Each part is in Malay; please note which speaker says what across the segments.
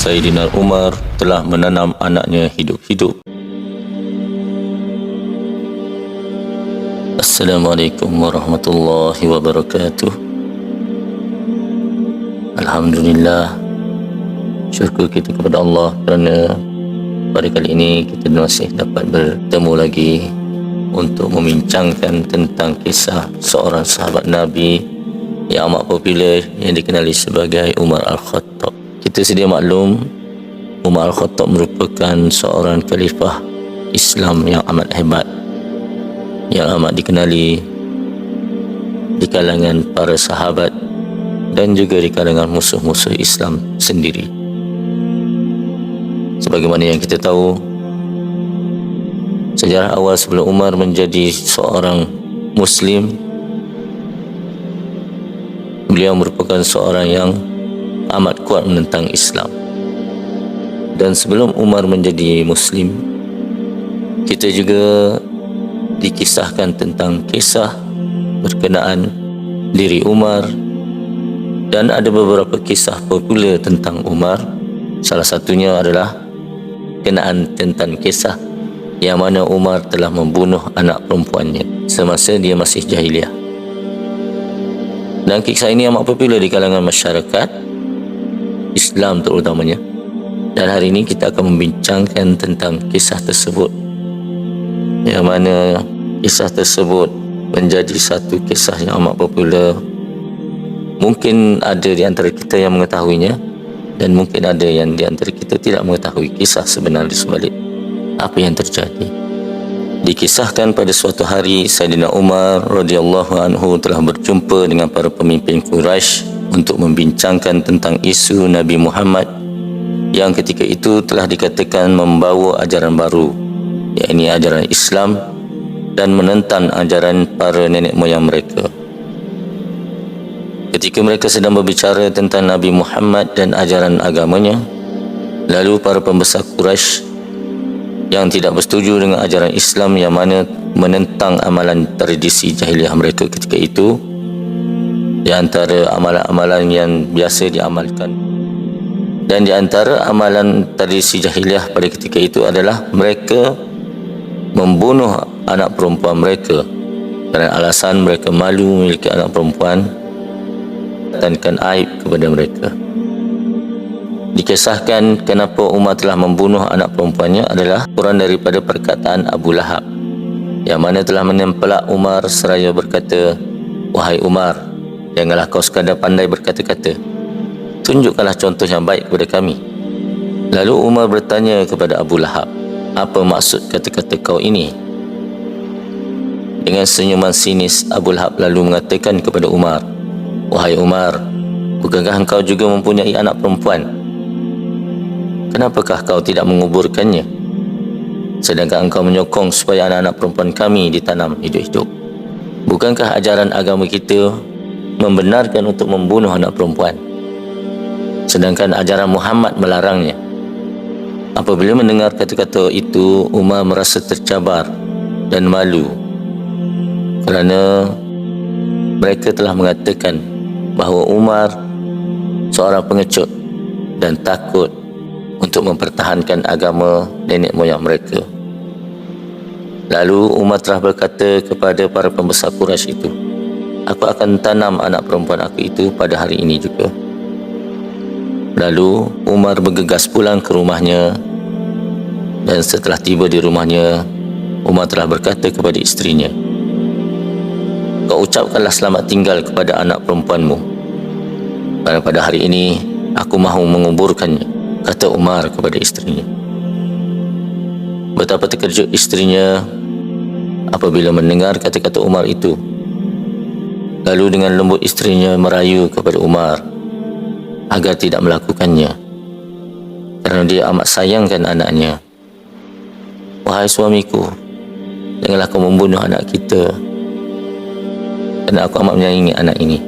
Speaker 1: Sayyidina Umar telah menanam anaknya hidup-hidup. Assalamualaikum warahmatullahi wabarakatuh. Alhamdulillah, syukur kita kepada Allah kerana pada kali ini kita masih dapat bertemu lagi untuk membincangkan tentang kisah seorang sahabat Nabi yang amat popular yang dikenali sebagai Umar Al-Khattab. Kita sedia maklum, Umar Al-Khattab merupakan seorang khalifah Islam yang amat hebat, yang amat dikenali di kalangan para sahabat dan juga di kalangan musuh-musuh Islam sendiri. Sebagaimana yang kita tahu, sejarah awal sebelum Umar menjadi seorang Muslim, beliau merupakan seorang yang amat kuat menentang Islam. Dan sebelum Umar menjadi Muslim, kita juga dikisahkan tentang kisah berkenaan diri Umar, dan ada beberapa kisah popular tentang Umar. Salah satunya adalah kenaan tentang kisah yang mana Umar telah membunuh anak perempuannya semasa dia masih jahiliah. Dan kisah ini amat popular di kalangan masyarakat Islam terutamanya. Dan hari ini kita akan membincangkan tentang kisah tersebut, yang mana kisah tersebut menjadi satu kisah yang amat popular. Mungkin ada di antara kita yang mengetahuinya, dan mungkin ada yang di antara kita tidak mengetahui kisah sebenar di sebalik apa yang terjadi. Dikisahkan pada suatu hari Sayyidina Umar radhiyallahu anhu telah berjumpa dengan para pemimpin Quraisy untuk membincangkan tentang isu Nabi Muhammad yang ketika itu telah dikatakan membawa ajaran baru, yakni ajaran Islam, dan menentang ajaran para nenek moyang mereka. Ketika mereka sedang berbicara tentang Nabi Muhammad dan ajaran agamanya, lalu para pembesar Quraisy yang tidak bersetuju dengan ajaran Islam yang mana menentang amalan tradisi jahiliah mereka ketika itu, di antara amalan-amalan yang biasa diamalkan, dan di antara amalan tradisi jahiliah pada ketika itu adalah mereka membunuh anak perempuan mereka kerana alasan mereka malu memiliki anak perempuan dan aib kepada mereka. Dikisahkan kenapa Umar telah membunuh anak perempuannya adalah kurang daripada perkataan Abu Lahab, yang mana telah menempelak Umar seraya berkata, "Wahai Umar, janganlah kau sekadar pandai berkata-kata, tunjukkanlah contoh yang baik kepada kami." Lalu Umar bertanya kepada Abu Lahab, "Apa maksud kata-kata kau ini?" Dengan senyuman sinis, Abu Lahab lalu mengatakan kepada Umar, "Wahai Umar, bukankah engkau juga mempunyai anak perempuan? Kenapakah kau tidak menguburkannya? Sedangkan engkau menyokong supaya anak-anak perempuan kami ditanam hidup-hidup. Bukankah ajaran agama kita membenarkan untuk membunuh anak perempuan, sedangkan ajaran Muhammad melarangnya?" Apabila mendengar kata-kata itu, Umar merasa tercabar dan malu kerana mereka telah mengatakan bahawa Umar seorang pengecut dan takut untuk mempertahankan agama nenek moyang mereka. Lalu Umar telah berkata kepada para pembesar Quraisy itu, "Aku akan tanam anak perempuan aku itu pada hari ini juga." Lalu Umar bergegas pulang ke rumahnya, dan setelah tiba di rumahnya, Umar telah berkata kepada isterinya, "Kau ucapkanlah selamat tinggal kepada anak perempuanmu, kerana pada hari ini aku mahu menguburkannya," kata Umar kepada isterinya. Betapa terkejut isterinya apabila mendengar kata-kata Umar itu. Lalu dengan lembut isterinya merayu kepada Umar agar tidak melakukannya, kerana dia amat sayangkan anaknya. "Wahai suamiku, janganlah kau membunuh anak kita, kerana aku amat menyayangi anak ini."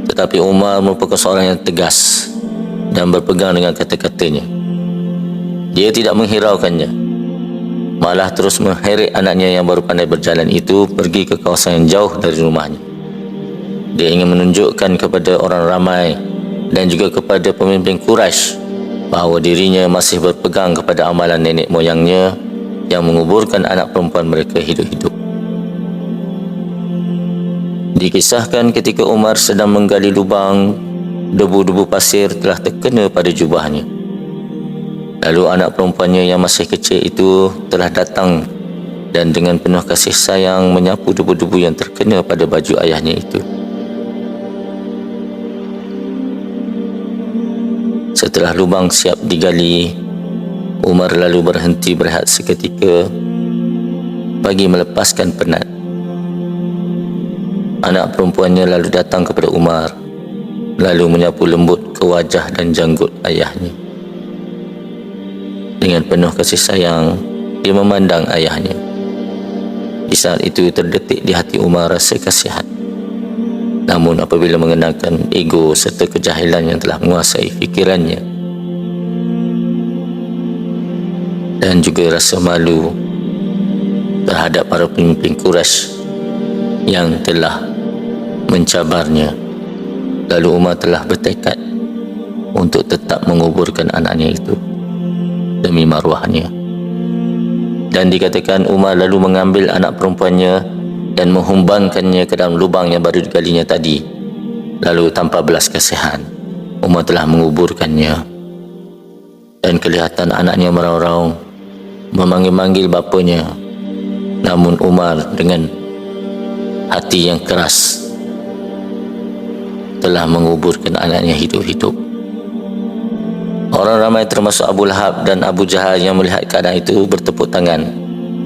Speaker 1: Tetapi Umar merupakan seorang yang tegas dan berpegang dengan kata-katanya. Dia tidak menghiraukannya, malah terus mengheret anaknya yang baru pandai berjalan itu pergi ke kawasan yang jauh dari rumahnya. Dia ingin menunjukkan kepada orang ramai dan juga kepada pemimpin Quraisy bahawa dirinya masih berpegang kepada amalan nenek moyangnya yang menguburkan anak perempuan mereka hidup-hidup. Dikisahkan ketika Umar sedang menggali lubang, debu-debu pasir telah terkena pada jubahnya. Lalu anak perempuannya yang masih kecil itu telah datang dan dengan penuh kasih sayang menyapu debu-debu yang terkena pada baju ayahnya itu. Setelah lubang siap digali, Umar lalu berhenti berehat seketika bagi melepaskan penat. Anak perempuannya lalu datang kepada Umar, lalu menyapu lembut ke wajah dan janggut ayahnya. Dengan penuh kasih sayang, dia memandang ayahnya. Di saat itu terdetik di hati Umar rasa kasihan. Namun apabila mengenakan ego serta kejahilan yang telah menguasai fikirannya, dan juga rasa malu terhadap para pemimpin Quraisy yang telah mencabarnya, lalu Umar telah bertekad untuk tetap menguburkan anaknya itu demi maruahnya. Dan dikatakan Umar lalu mengambil anak perempuannya dan menghumbangkannya ke dalam lubang yang baru digalinya tadi. Lalu tanpa belas kasihan, Umar telah menguburkannya. Dan kelihatan anaknya meraung-raung memanggil-manggil bapanya. Namun Umar dengan hati yang keras telah menguburkan anaknya hidup-hidup. Orang ramai termasuk Abu Lahab dan Abu Jahal yang melihat keadaan itu bertepuk tangan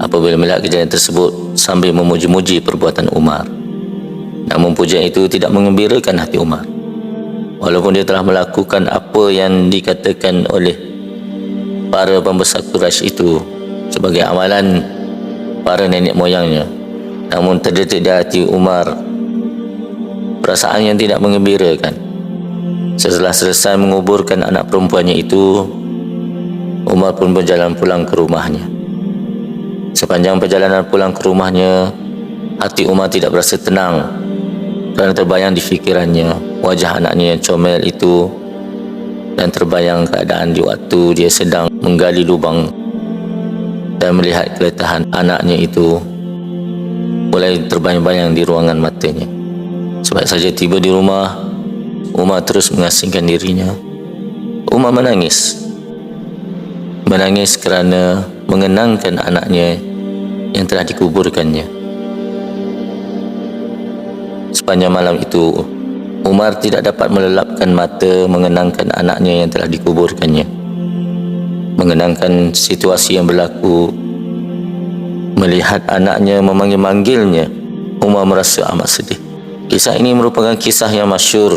Speaker 1: apabila melihat kejadian tersebut sambil memuji-muji perbuatan Umar. Namun pujian itu tidak mengembirakan hati Umar. Walaupun dia telah melakukan apa yang dikatakan oleh para pembesar Quraisy itu sebagai amalan para nenek moyangnya, namun terdetik di hati Umar perasaan yang tidak mengembirakan. Setelah selesai menguburkan anak perempuannya itu, Umar pun berjalan pulang ke rumahnya. Sepanjang perjalanan pulang ke rumahnya, hati Umar tidak berasa tenang kerana terbayang di fikirannya wajah anaknya yang comel itu, dan terbayang keadaan di waktu dia sedang menggali lubang dan melihat keletahan anaknya itu mulai terbayang-bayang di ruangan matanya. Sebab saja tiba di rumah, Umar terus mengasingkan dirinya. Umar menangis kerana mengenangkan anaknya yang telah dikuburkannya. Sepanjang malam itu, Umar tidak dapat melelapkan mata mengenangkan anaknya yang telah dikuburkannya. Mengenangkan situasi yang berlaku, melihat anaknya memanggil-manggilnya, Umar merasa amat sedih. Kisah ini merupakan kisah yang masyhur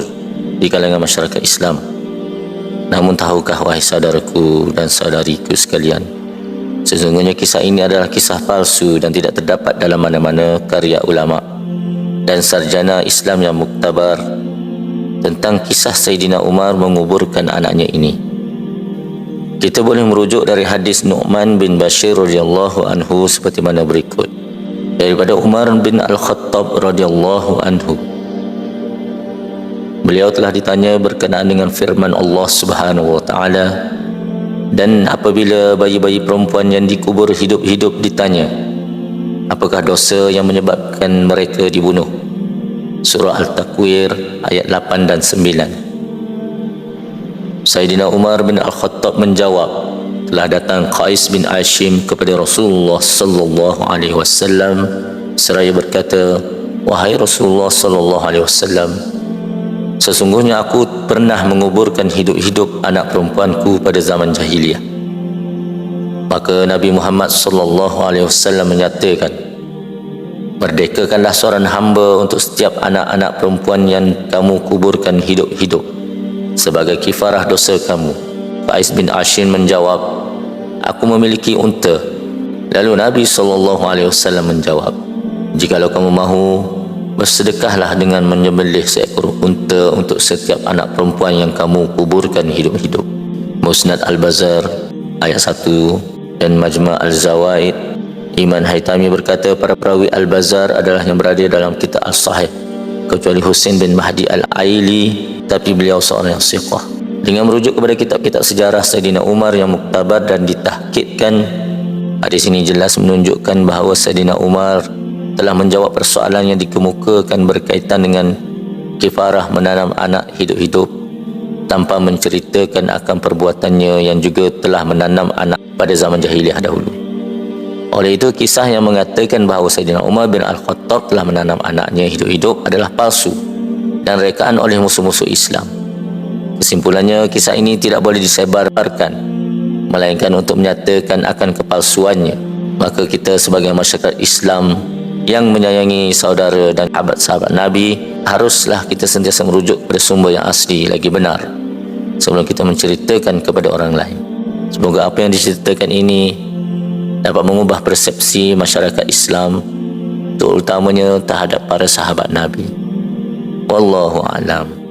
Speaker 1: di kalangan masyarakat Islam. Namun tahukah wahai saudaraku dan saudariku sekalian, sesungguhnya kisah ini adalah kisah palsu dan tidak terdapat dalam mana-mana karya ulama dan sarjana Islam yang muktabar tentang kisah Sayyidina Umar menguburkan anaknya ini. Kita boleh merujuk dari hadis Nu'man bin Bashir radhiyallahu anhu seperti mana berikut. Daripada Umar bin Al-Khattab radhiyallahu anhu, beliau telah ditanya berkenaan dengan firman Allah Subhanahu wa taala, dan apabila bayi-bayi perempuan yang dikubur hidup-hidup ditanya, apakah dosa yang menyebabkan mereka dibunuh? Surah Al-Takwir ayat 8 dan 9. Sayyidina Umar bin Al-Khattab menjawab, telah datang Qais bin Ashim kepada Rasulullah sallallahu alaihi wasallam seraya berkata, wahai Rasulullah sallallahu alaihi wasallam, sesungguhnya aku pernah menguburkan hidup-hidup anak perempuanku pada zaman jahiliyah. Maka Nabi Muhammad sallallahu alaihi wasallam menyatakan, merdekakanlah seorang hamba untuk setiap anak-anak perempuan yang kamu kuburkan hidup-hidup sebagai kifarah dosa kamu. Qais bin Ashim menjawab, aku memiliki unta. Lalu Nabi SAW menjawab, jikalau kamu mahu, bersedekahlah dengan menyembelih seekor unta untuk setiap anak perempuan yang kamu kuburkan hidup-hidup. Musnad Al-Bazar ayat 1 dan Majma' Al-Zawaid. Iman Haytami berkata, para perawi Al-Bazar adalah yang berada dalam kitab Al-Sahih kecuali Husain bin Mahdi Al-Aili, tapi beliau seorang yang siqah. Dengan merujuk kepada kitab-kitab sejarah Saidina Umar yang muktabar dan ditahqiqkan, hadis ini jelas menunjukkan bahawa Saidina Umar telah menjawab persoalan yang dikemukakan berkaitan dengan kifarah menanam anak hidup-hidup tanpa menceritakan akan perbuatannya yang juga telah menanam anak pada zaman jahiliah dahulu. Oleh itu, kisah yang mengatakan bahawa Saidina Umar bin Al-Khattab telah menanam anaknya hidup-hidup adalah palsu dan rekaan oleh musuh-musuh Islam. Kesimpulannya, kisah ini tidak boleh disebarkan, melainkan untuk menyatakan akan kepalsuannya. Maka kita sebagai masyarakat Islam yang menyayangi saudara dan sahabat-sahabat Nabi, haruslah kita sentiasa merujuk pada sumber yang asli lagi benar sebelum kita menceritakan kepada orang lain. Semoga apa yang diceritakan ini dapat mengubah persepsi masyarakat Islam, terutamanya terhadap para sahabat Nabi. Wallahu a'lam.